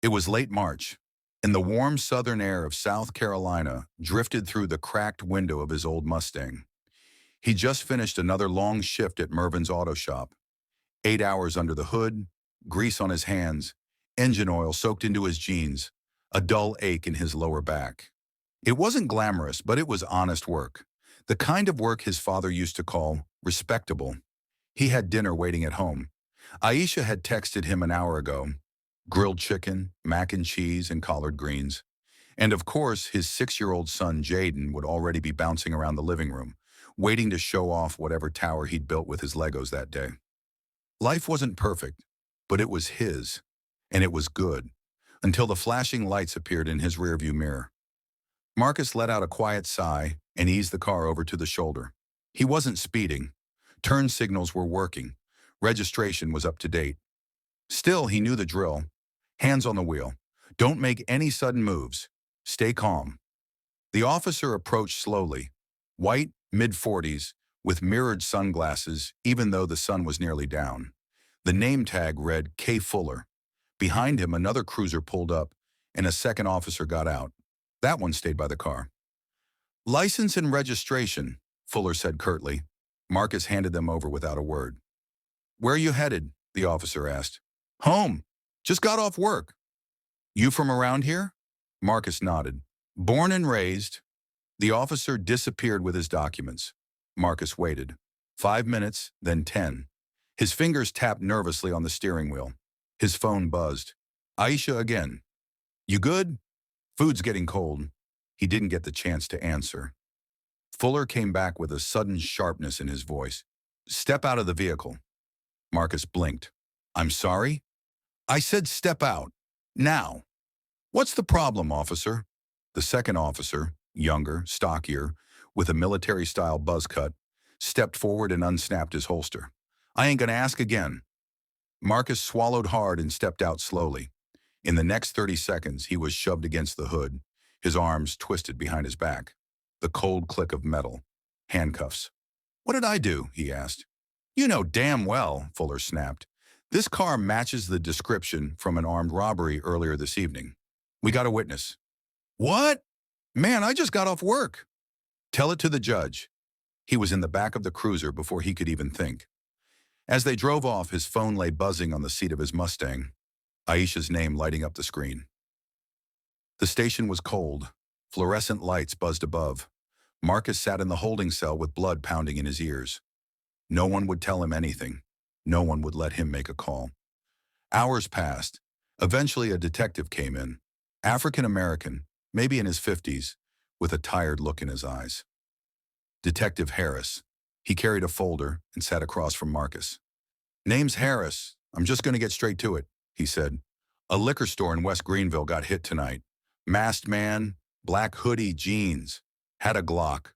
It was late March, and the warm southern air of South Carolina drifted through the cracked window of his old Mustang. He just finished another long shift at Mervin's auto shop. 8 hours under the hood, grease on his hands, engine oil soaked into his jeans, a dull ache in his lower back. It wasn't glamorous, but it was honest work. The kind of work his father used to call respectable. He had dinner waiting at home. Aisha had texted him an hour ago. Grilled chicken, mac and cheese, and collard greens. And of course, his 6-year-old son, Jaden, would already be bouncing around the living room, waiting to show off whatever tower he'd built with his Legos that day. Life wasn't perfect, but it was his, and it was good, until the flashing lights appeared in his rearview mirror. Marcus let out a quiet sigh and eased the car over to the shoulder. He wasn't speeding. Turn signals were working. Registration was up to date. Still, he knew the drill. Hands on the wheel. Don't make any sudden moves. Stay calm. The officer approached slowly, white, mid-40s, with mirrored sunglasses, even though the sun was nearly down. The name tag read K. Fuller. Behind him, another cruiser pulled up, and a second officer got out. That one stayed by the car. License and registration, Fuller said curtly. Marcus handed them over without a word. Where are you headed? The officer asked. Home. Just got off work. You from around here? Marcus nodded. Born and raised. The officer disappeared with his documents. Marcus waited. 5 minutes, then 10. His fingers tapped nervously on the steering wheel. His phone buzzed. Aisha again. You good? Food's getting cold. He didn't get the chance to answer. Fuller came back with a sudden sharpness in his voice. Step out of the vehicle. Marcus blinked. I'm sorry? I said step out. Now. What's the problem, officer? The second officer, younger, stockier, with a military-style buzz cut, stepped forward and unsnapped his holster. I ain't gonna ask again. Marcus swallowed hard and stepped out slowly. In the next 30 seconds, he was shoved against the hood, his arms twisted behind his back. The cold click of metal. Handcuffs. What did I do? He asked. You know damn well, Fuller snapped. This car matches the description from an armed robbery earlier this evening. We got a witness. What? Man, I just got off work. Tell it to the judge. He was in the back of the cruiser before he could even think. As they drove off, his phone lay buzzing on the seat of his Mustang, Aisha's name lighting up the screen. The station was cold. Fluorescent lights buzzed above. Marcus sat in the holding cell with blood pounding in his ears. No one would tell him anything. No one would let him make a call. Hours passed. Eventually, a detective came in. African-American, maybe in his 50s, with a tired look in his eyes. Detective Harris. He carried a folder and sat across from Marcus. Name's Harris. I'm just going to get straight to it, he said. A liquor store in West Greenville got hit tonight. Masked man, black hoodie, jeans. Had a Glock.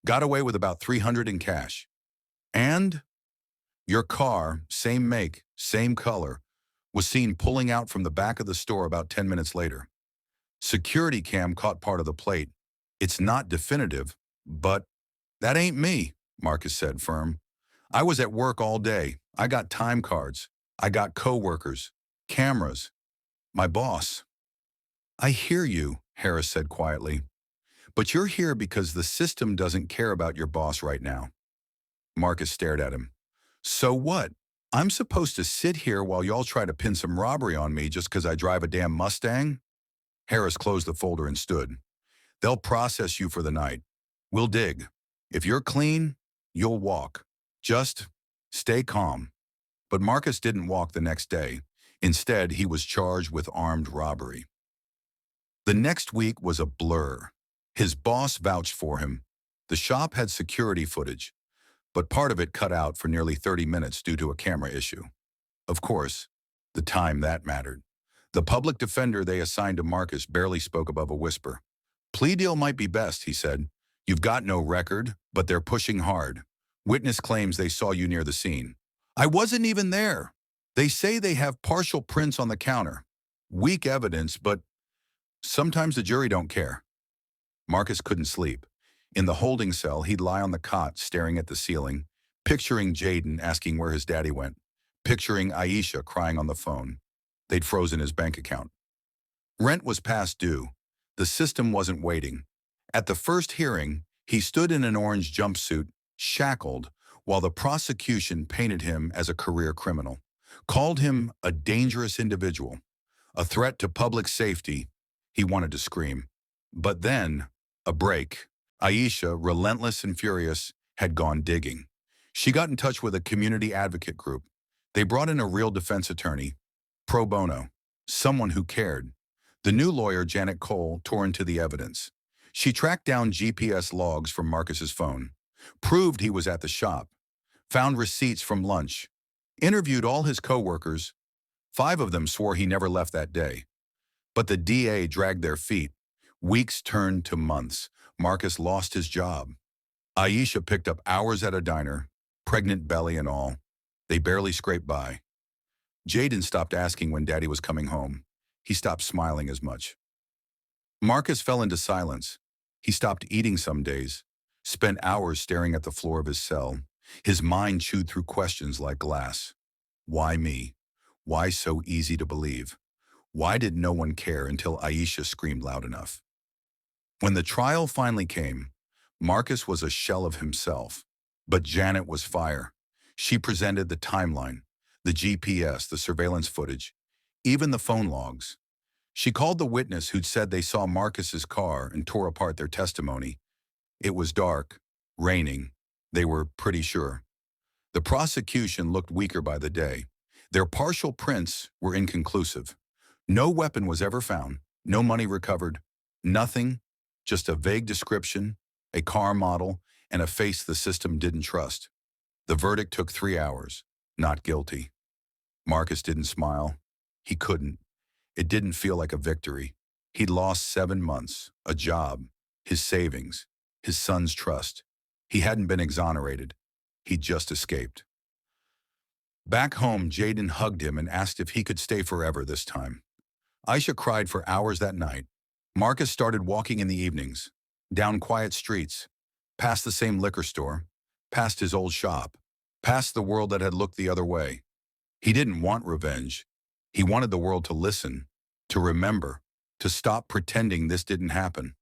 Got away with about $300 in cash. And your car, same make, same color, was seen pulling out from the back of the store about 10 minutes later. Security cam caught part of the plate. It's not definitive, but that ain't me, Marcus said firm. I was at work all day. I got time cards. I got co-workers, cameras, my boss. I hear you, Harris said quietly. But you're here because the system doesn't care about your boss right now. Marcus stared at him. So what? I'm supposed to sit here while y'all try to pin some robbery on me just because I drive a damn Mustang? Harris closed the folder and stood. They'll process you for the night. We'll dig. If you're clean, you'll walk. Just stay calm. But Marcus didn't walk the next day. Instead, he was charged with armed robbery. The next week was a blur. His boss vouched for him. The shop had security footage, but part of it cut out for nearly 30 minutes due to a camera issue. Of course, the time that mattered. The public defender they assigned to Marcus barely spoke above a whisper. Plea deal might be best, he said. You've got no record, but they're pushing hard. Witness claims they saw you near the scene. I wasn't even there. They say they have partial prints on the counter. Weak evidence, but sometimes the jury don't care. Marcus couldn't sleep. In the holding cell, he'd lie on the cot staring at the ceiling, picturing Jaden asking where his daddy went, picturing Aisha crying on the phone. They'd frozen his bank account. Rent was past due. The system wasn't waiting. At the first hearing, he stood in an orange jumpsuit, shackled, while the prosecution painted him as a career criminal, called him a dangerous individual, a threat to public safety. He wanted to scream. But then, a break. Aisha, relentless and furious, had gone digging. She got in touch with a community advocate group. They brought in a real defense attorney, pro bono, someone who cared. The new lawyer, Janet Cole, tore into the evidence. She tracked down GPS logs from Marcus's phone, proved he was at the shop, found receipts from lunch, interviewed all his co-workers. 5 of them swore he never left that day. But the DA dragged their feet. Weeks turned to months. Marcus lost his job. Aisha picked up hours at a diner, pregnant belly and all. They barely scraped by. Jaden stopped asking when Daddy was coming home. He stopped smiling as much. Marcus fell into silence. He stopped eating some days, spent hours staring at the floor of his cell. His mind chewed through questions like glass. Why me? Why so easy to believe? Why did no one care until Aisha screamed loud enough? When the trial finally came, Marcus was a shell of himself, but Janet was fire. She presented the timeline, the GPS, the surveillance footage, even the phone logs. She called the witness who'd said they saw Marcus's car and tore apart their testimony. It was dark, raining. They were pretty sure. The prosecution looked weaker by the day. Their partial prints were inconclusive. No weapon was ever found, no money recovered, nothing, just a vague description, a car model, and a face the system didn't trust. The verdict took 3 hours. Not guilty. Marcus didn't smile. He couldn't. It didn't feel like a victory. He'd lost 7 months, a job, his savings, his son's trust. He hadn't been exonerated. He'd just escaped. Back home, Jaden hugged him and asked if he could stay forever this time. Aisha cried for hours that night. Marcus started walking in the evenings, down quiet streets, past the same liquor store, past his old shop, past the world that had looked the other way. He didn't want revenge. He wanted the world to listen, to remember, to stop pretending this didn't happen.